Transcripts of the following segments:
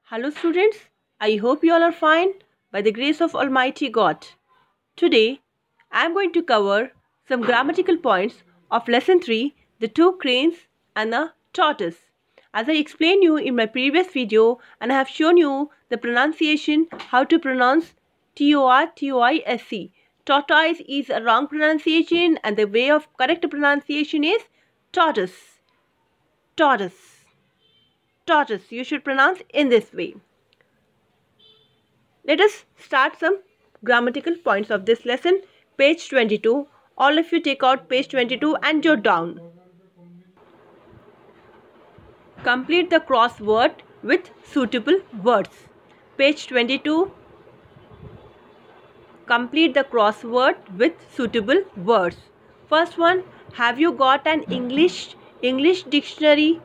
Hello students, I hope you all are fine by the grace of Almighty God. Today, I am going to cover some grammatical points of lesson 3, the two cranes and the tortoise. As I explained you in my previous video and I have shown you the pronunciation, how to pronounce T-O-R-T-O-I-S-E. Tortoise is a wrong pronunciation and the way of correct pronunciation is tortoise. Tortoise. Tortoise. You should pronounce in this way. Let us start some grammatical points of this lesson. Page 22. All of you take out page 22 and jot down. Complete the crossword with suitable words. Page 22. Complete the crossword with suitable words. First one, have you got an English dictionary?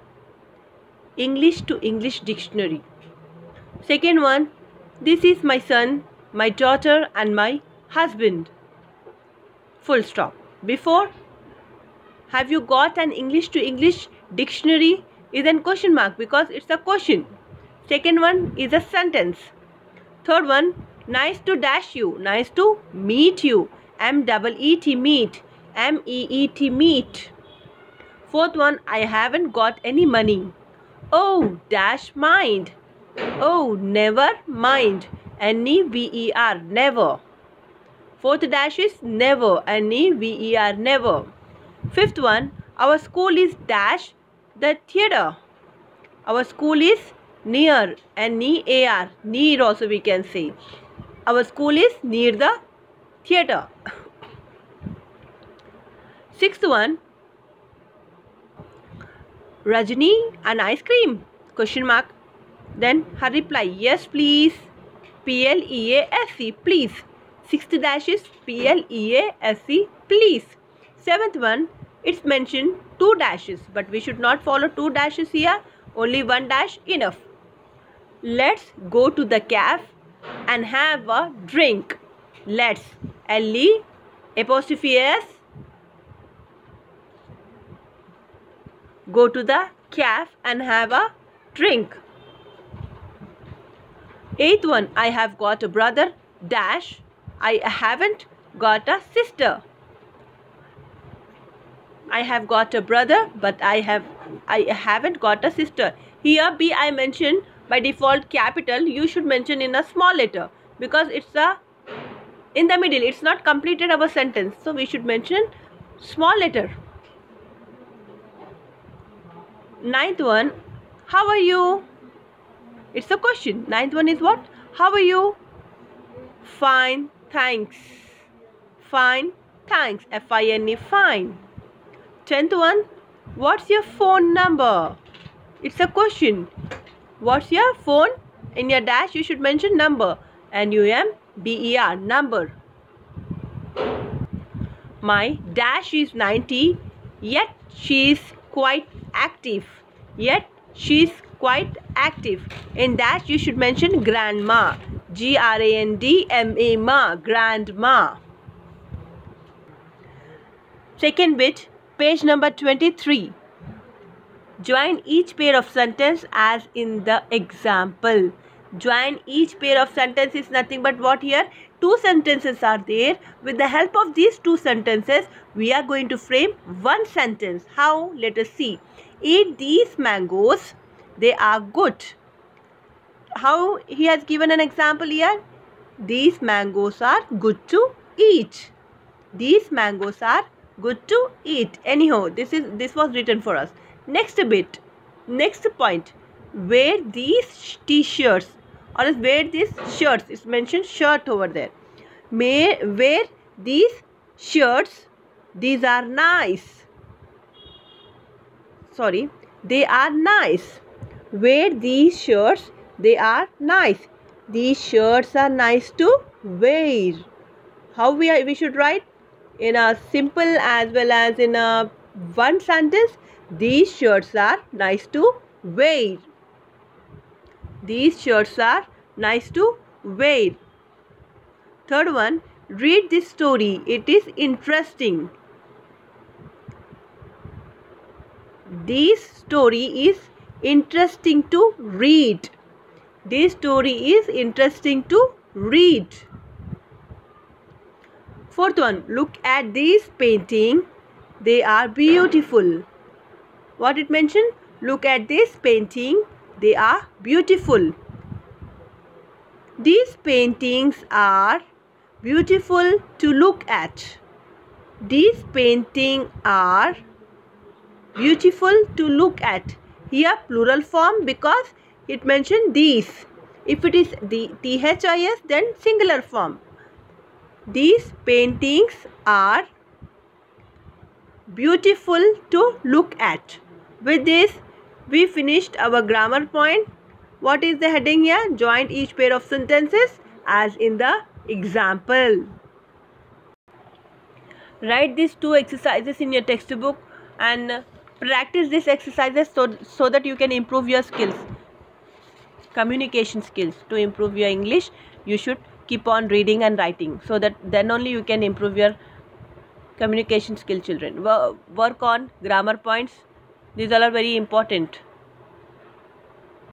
English to English dictionary. Second one, this is my son, my daughter and my husband. Full stop. Before, have you got an English to English dictionary is a question mark because it's a question. Second one is a sentence. Third one, nice to dash you, nice to meet you. M-E-E-T meet, M-E-E-T meet. Fourth one, I haven't got any money. Oh, dash mind. Oh, never mind. N-E-V-E-R, never. Fourth dash is never. N-E-V-E-R, never. Fifth one, our school is dash the theatre. Our school is near. N-E-A-R, near also we can say. Our school is near the theatre. Sixth one, Rajni an ice cream? Question mark. Then her reply, yes please. P-L-E-A-S-E, please. Sixth dash is P-L-E-A-S-E, please. Seventh one, it's mentioned two dashes, but we should not follow two dashes here. Only one dash enough. Let's go to the cafe and have a drink. Let's. L-E apostrophe S. Go to the cafe and have a drink. Eighth one, I have got a brother dash. I haven't got a sister. I have got a brother but I haven't got a sister. Here B I mentioned by default capital. You should mention in a small letter because it's in the middle. It's not completed our sentence. So we should mention small letter. Ninth one, how are you? It's a question. Ninth one is what? How are you? Fine, thanks. Fine, thanks. F-I-N-E, fine. 10th one, what's your phone number? It's a question. What's your phone? In your dash, you should mention number. N-U-M-B-E-R, number. My dash is 90, yet she is quite active. Yet she is quite active. In dash, you should mention grandma. G-R-A-N-D-M-A, ma, grandma. Second bit, page number 23. Join each pair of sentence as in the example. Join each pair of sentence is nothing but what here? Two sentences are there. With the help of these two sentences, we are going to frame one sentence. How? Let us see. Eat these mangoes. They are good. How he has given an example here? These mangoes are good to eat. These mangoes are good to eat. Anyhow, this was written for us. Next bit. Next point. Wear these t-shirts or wear these shirts. It's mentioned shirt over there. Wear these shirts. These are nice. Sorry. They are nice. Wear these shirts. They are nice. These shirts are nice to wear. How we should write? In a simple as well as in a one sentence. These shirts are nice to wear. These shirts are nice to wear. Third one, read this story. It is interesting. This story is interesting to read. This story is interesting to read. Fourth one, look at these painting. They are beautiful. What it mentioned? Look at this painting. They are beautiful. These paintings are beautiful to look at. These paintings are beautiful to look at. Here plural form because it mentioned these. If it is the THIS, then singular form. These paintings are beautiful to look at. With this, we finished our grammar point. What is the heading here? Join each pair of sentences as in the example. Write these two exercises in your textbook and practice these exercises so that you can improve your skills, communication skills. To improve your English, you should keep on reading and writing, so that then only you can improve your communication skill, children. Work on grammar points. These all are very important.